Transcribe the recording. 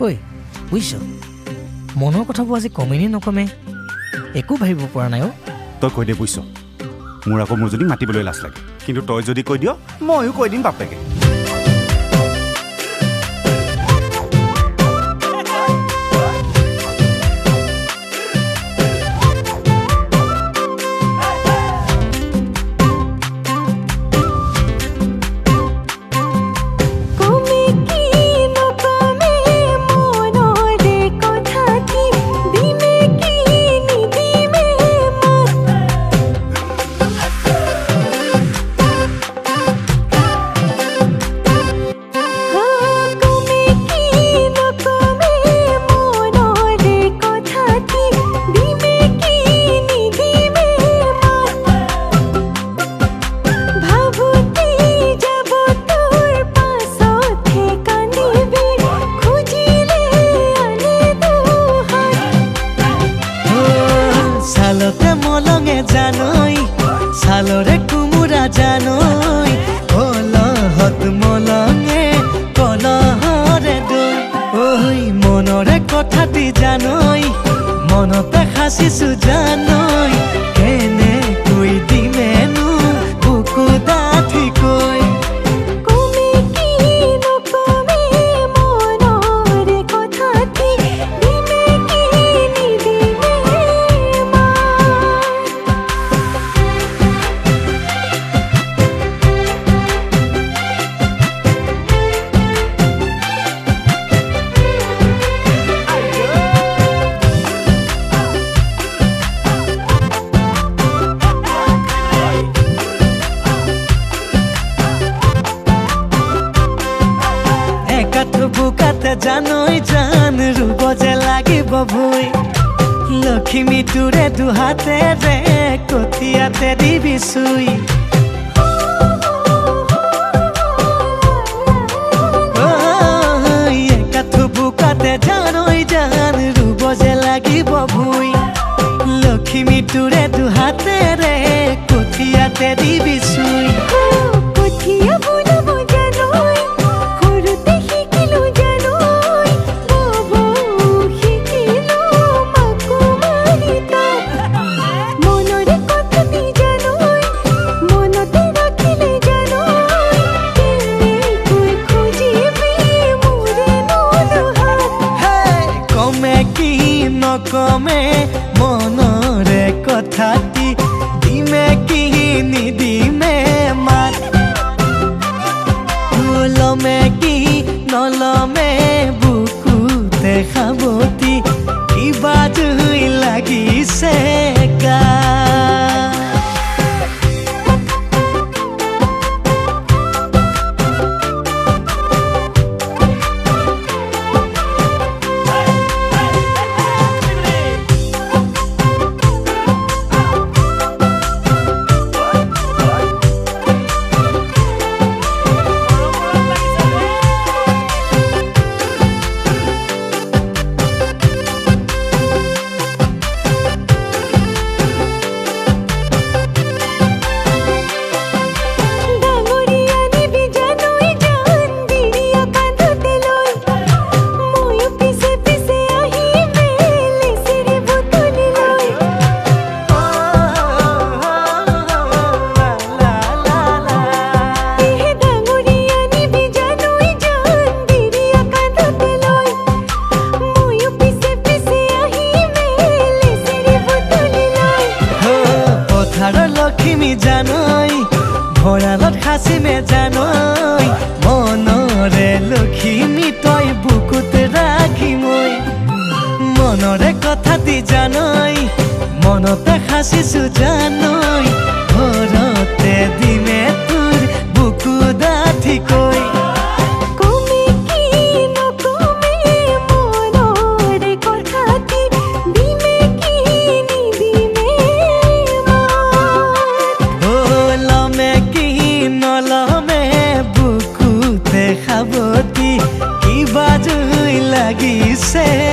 ঐ বুজিছ মনৰ কথাবোৰ আজি কমেনে নকমে একো ভাবিব পৰা নাই তই কৈ দে বুজিছ মোৰ আকৌ মোৰ যদি মাতিবলৈ লাজ লাগে কিন্তু তই যদি কৈ দিয় ময়ো কৈ দিম বাপেকে সালরে কুমুরা জানই কলহত মলঙে কলহরে দই ওই মনরে কথাটি জানই মনতে হাসিছু জানই কেনে কই দিমেনু বুকু ডাঠি কই বুকাতে জানই জান রূপ যে লাগিব ভুই লক্ষ্মী তোরে দুহাতে রে কঠিয়াতে দিবি চুই একাঠু বুকাতে জানই জান রূপ যে লাগিব ভুই লক্ষ্মী তোরে দুহাতে রে কঠিয়াতে দিবি চুই কঠিয়া বুলাব জানই নকমে মনরে কথাটি দিমে কি নিদিমে মাত লমে কি নলমে বুকুতে খাবতি কিবা জুই লাগিছে গা লক্ষ্মী জানই ভৰালত হাসিমে জানই মনৰে লক্ষ্মী তই বুকুত ৰাখি মই মনৰে কথাটি জানই মনতে হাসিছু জানই ঘৰতে দিমে তোৰ বুকু ডাঠি কই খাবতি কিবা জুই লাগিছে